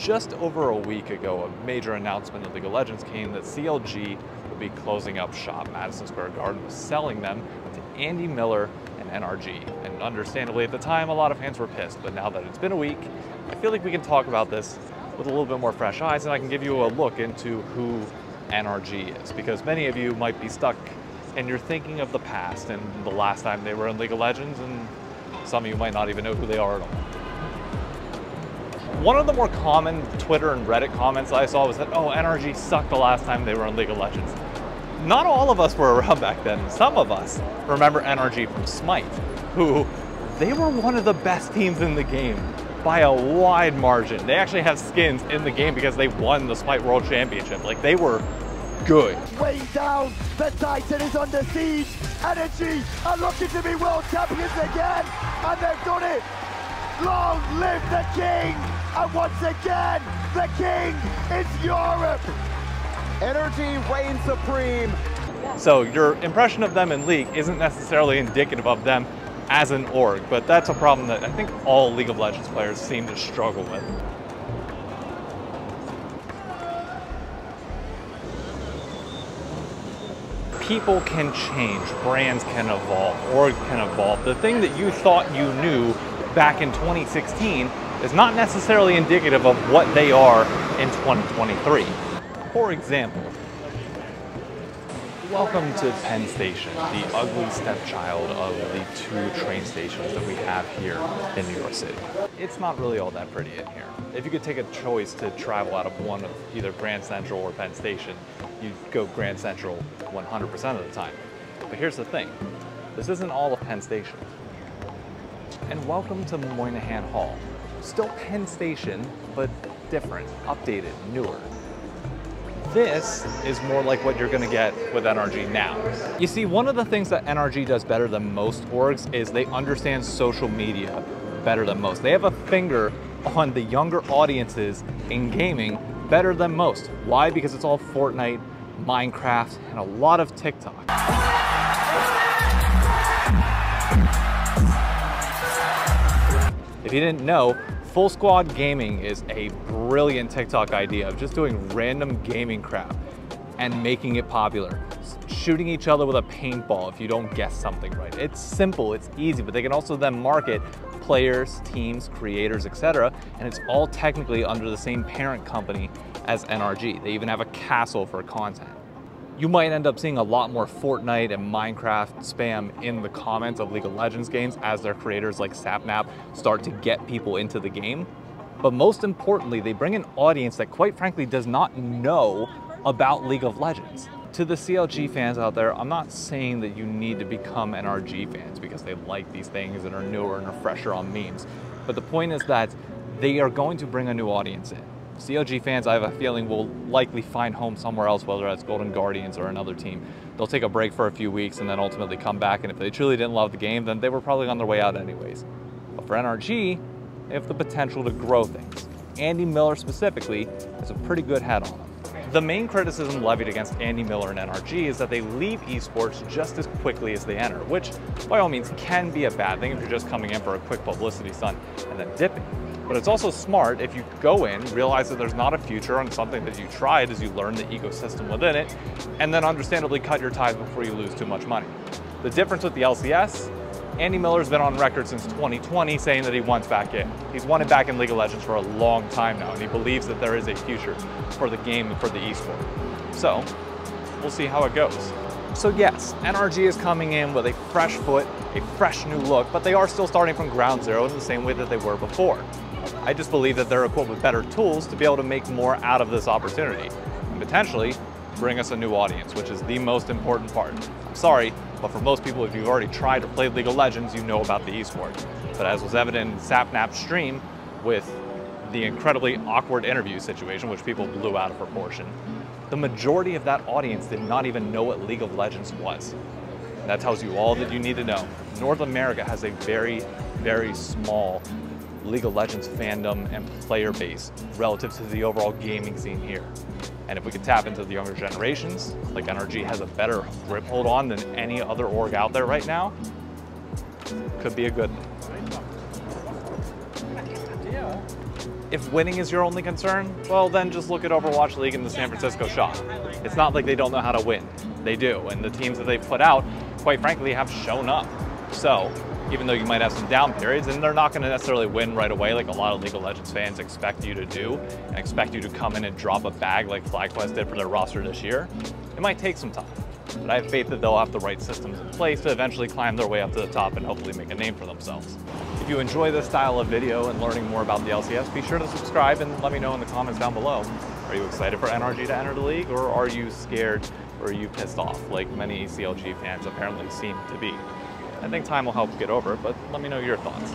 Just over a week ago, a major announcement in League of Legends came that CLG would be closing up shop. Madison Square Garden was selling them to Andy Miller and NRG. And understandably at the time, a lot of fans were pissed. But now that it's been a week, I feel like we can talk about this with a little bit more fresh eyes, and I can give you a look into who NRG is. Because many of you might be stuck and you're thinking of the past and the last time they were in League of Legends, and some of you might not even know who they are at all. One of the more common Twitter and Reddit comments I saw was that, oh, NRG sucked the last time they were in League of Legends. Not all of us were around back then. Some of us remember NRG from Smite, who they were one of the best teams in the game by a wide margin. They actually have skins in the game because they won the Smite World Championship. Like, they were good. Way down, the Titan is under siege. NRG are looking to be world champions again, and they've done it. Long live the king! And once again, the king is Europe! NRG reigns supreme. So your impression of them in League isn't necessarily indicative of them as an org, but that's a problem that I think all League of Legends players seem to struggle with. People can change, brands can evolve, orgs can evolve. The thing that you thought you knew back in 2016 is not necessarily indicative of what they are in 2023. For example, welcome to Penn Station, the ugly stepchild of the two train stations that we have here in New York City. It's not really all that pretty in here. If you could take a choice to travel out of one of either Grand Central or Penn Station, you'd go Grand Central 100% of the time. But here's the thing, this isn't all of Penn Station. And welcome to Moynihan Hall. Still Penn Station, but different, updated, newer. This is more like what you're gonna get with NRG now. You see, one of the things that NRG does better than most orgs is they understand social media better than most. They have a finger on the younger audiences in gaming better than most. Why? Because it's all Fortnite, Minecraft, and a lot of TikTok. If you didn't know, Full Squad Gaming is a brilliant TikTok idea of just doing random gaming crap and making it popular. Shooting each other with a paintball if you don't guess something right. It's simple, it's easy, but they can also then market players, teams, creators, etc. And it's all technically under the same parent company as NRG. They even have a castle for content. You might end up seeing a lot more Fortnite and Minecraft spam in the comments of League of Legends games as their creators like Sapnap start to get people into the game. But most importantly, they bring an audience that quite frankly does not know about League of Legends. To the CLG fans out there, I'm not saying that you need to become NRG fans because they like these things and are newer and are fresher on memes. But the point is that they are going to bring a new audience in. CLG fans, I have a feeling, will likely find home somewhere else, whether that's Golden Guardians or another team. They'll take a break for a few weeks and then ultimately come back, and if they truly didn't love the game, then they were probably on their way out anyways. But for NRG, they have the potential to grow things. Andy Miller specifically has a pretty good head on him. The main criticism levied against Andy Miller and NRG is that they leave esports just as quickly as they enter, which by all means can be a bad thing if you're just coming in for a quick publicity stunt and then dipping. But it's also smart if you go in, realize that there's not a future on something that you tried as you learn the ecosystem within it, and then understandably cut your ties before you lose too much money. The difference with the LCS, Andy Miller's been on record since 2020 saying that he wants back in. He's wanted back in League of Legends for a long time now, and he believes that there is a future for the game and for the esport. So, we'll see how it goes. So yes, NRG is coming in with a fresh foot, a fresh new look, but they are still starting from ground zero in the same way that they were before. I just believe that they're equipped with better tools to be able to make more out of this opportunity and potentially bring us a new audience, which is the most important part. I'm sorry, but for most people, if you've already tried or played League of Legends, you know about the esport. But as was evident in Sapnap's stream with the incredibly awkward interview situation, which people blew out of proportion, the majority of that audience did not even know what League of Legends was. And that tells you all that you need to know. North America has a very, very small League of Legends fandom and player base relative to the overall gaming scene here. And if we could tap into the younger generations, like NRG has a better grip hold on than any other org out there right now, could be a good thing. If winning is your only concern, well then just look at Overwatch League and the San Francisco Shock. It's not like they don't know how to win. They do, and the teams that they've put out, quite frankly, have shown up. So, even though you might have some down periods, and they're not going to necessarily win right away like a lot of League of Legends fans expect you to do, and expect you to come in and drop a bag like FlyQuest did for their roster this year, it might take some time. But I have faith that they'll have the right systems in place to eventually climb their way up to the top and hopefully make a name for themselves. If you enjoy this style of video and learning more about the LCS, be sure to subscribe and let me know in the comments down below. Are you excited for NRG to enter the league, or are you scared, or are you pissed off like many CLG fans apparently seem to be? I think time will help get over it, but let me know your thoughts.